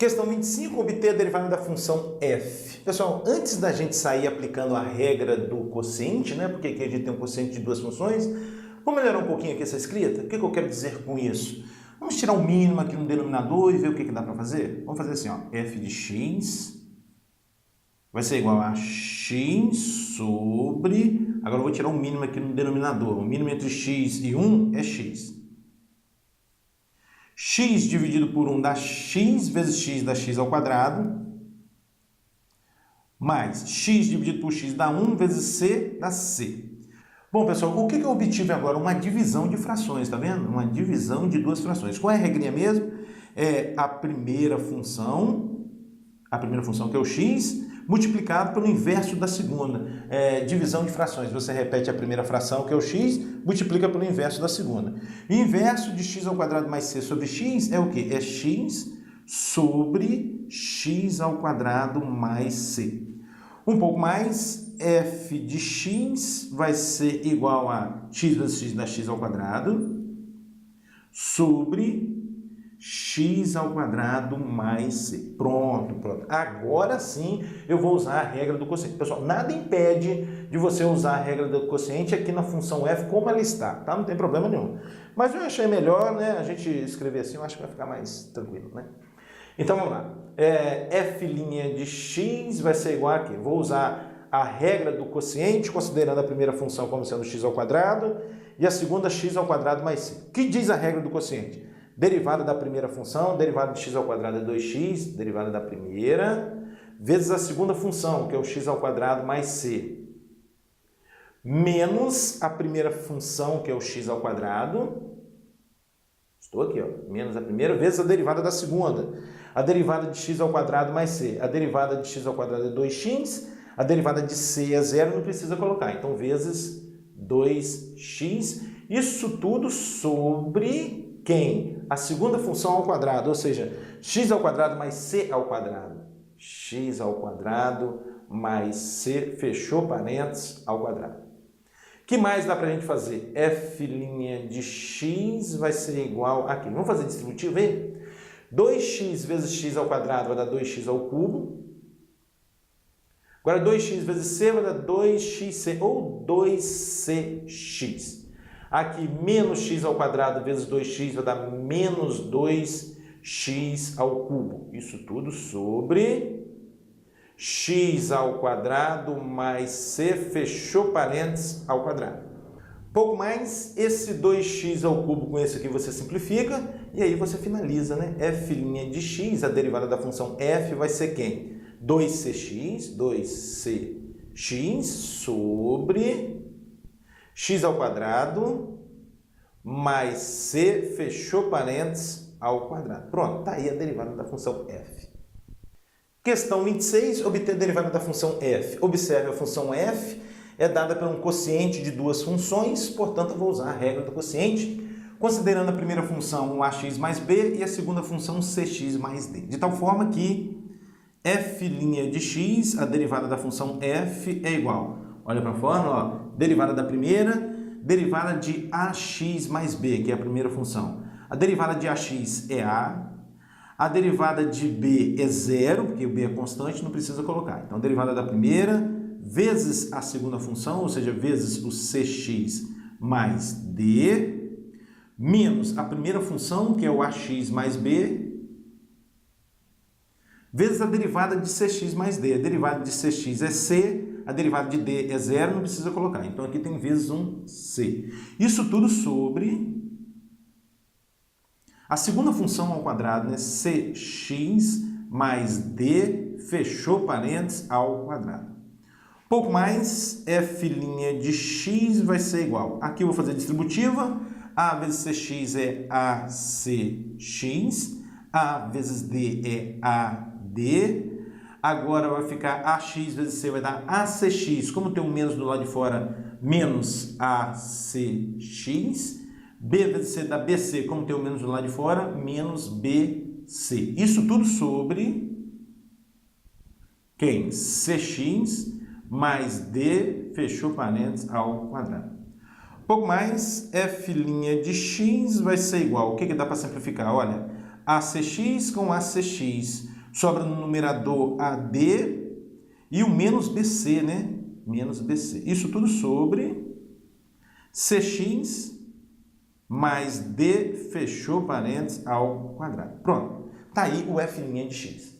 Questão 25, obter a derivada da função f. Pessoal, antes da gente sair aplicando a regra do quociente, né? Porque aqui a gente tem um quociente de duas funções, vamos melhorar um pouquinho aqui essa escrita? O que eu quero dizer com isso? Vamos tirar o mínimo aqui no denominador e ver o que dá para fazer? Vamos fazer assim, ó, f de x vai ser igual a x sobre... Agora eu vou tirar o mínimo aqui no denominador. O mínimo entre x e 1 é x. X dividido por 1 dá x vezes x dá x ao quadrado, mais x dividido por x dá 1 vezes c dá c. Bom, pessoal, o que eu obtive agora? Uma divisão de frações, tá vendo? Uma divisão de duas frações. Qual é a regrinha mesmo? É a primeira função que é o x, multiplicado pelo inverso da segunda. Divisão de frações. Você repete a primeira fração, que é o x, multiplica pelo inverso da segunda. O inverso de x ao quadrado mais c sobre x é o quê? É x sobre x ao quadrado mais c. Um pouco mais, f de x vai ser igual a x vezes x dá x ao quadrado sobre x ao quadrado mais c. Pronto. Agora sim eu vou usar a regra do quociente. Pessoal, nada impede de você usar a regra do quociente aqui na função f como ela está, tá? Não tem problema nenhum. Mas eu achei melhor, né, a gente escrever assim, eu acho que vai ficar mais tranquilo, né? Então vamos lá. F' de x vai ser igual a quê? Vou usar a regra do quociente, considerando a primeira função como sendo x ao quadrado e a segunda x ao quadrado mais c. O que diz a regra do quociente? Derivada da primeira função, derivada de x ao quadrado é 2x, derivada da primeira, vezes a segunda função, que é o x ao quadrado mais c, menos a primeira função, que é o x ao quadrado, estou aqui, ó, menos a primeira, vezes a derivada da segunda, a derivada de x ao quadrado mais c, a derivada de x ao quadrado é 2x, a derivada de c é 0, não precisa colocar, então vezes 2x, isso tudo sobre quem? A segunda função ao quadrado, ou seja, x ao quadrado mais c ao quadrado. X ao quadrado mais c, fechou parênteses, ao quadrado. O que mais dá para a gente fazer? F' de x vai ser igual a quê? Vamos fazer distributivo aí? 2x vezes x ao quadrado vai dar 2x ao cubo. Agora 2x vezes c vai dar 2xc ou 2cx. Aqui, menos x ao quadrado vezes 2x vai dar menos 2x ao cubo. Isso tudo sobre x ao quadrado mais c, fechou parênteses, ao quadrado. Pouco mais, esse 2x ao cubo com esse aqui você simplifica e aí você finaliza, né? F' de x, a derivada da função f vai ser quem? 2cx sobre x ao quadrado mais c, fechou parênteses, ao quadrado. Pronto, está aí a derivada da função f. Questão 26, obter a derivada da função f. Observe, a função f é dada por um quociente de duas funções, portanto eu vou usar a regra do quociente, considerando a primeira função um ax mais b e a segunda função um cx mais d. De tal forma que f' de x, a derivada da função f é igual. Olha para a fórmula, ó, derivada da primeira, derivada de ax mais b, que é a primeira função. A derivada de ax é a derivada de b é 0, porque o b é constante, não precisa colocar. Então, a derivada da primeira vezes a segunda função, ou seja, vezes o cx mais d, menos a primeira função, que é o ax mais b, vezes a derivada de cx mais d. A derivada de cx é c, a derivada de d é 0, não precisa colocar. Então, aqui tem vezes um c. Isso tudo sobre a segunda função ao quadrado, né? Cx mais d, fechou parênteses, ao quadrado. Pouco mais, f' de x vai ser igual. Aqui eu vou fazer distributiva. A vezes cx é acx, a vezes d é ad. Agora vai ficar ax vezes c, vai dar acx. Como tem um menos do lado de fora, menos acx. B vezes c dá bc. Como tem um menos do lado de fora, menos bc. Isso tudo sobre quem? Cx mais d, fechou parênteses, ao quadrado. Pouco mais, f' de x vai ser igual. O que dá para simplificar? Olha, acx com acx Sobra no numerador AD e o menos BC, né? Menos BC. Isso tudo sobre CX mais D, fechou parênteses, ao quadrado. Pronto. Tá aí o f' de x.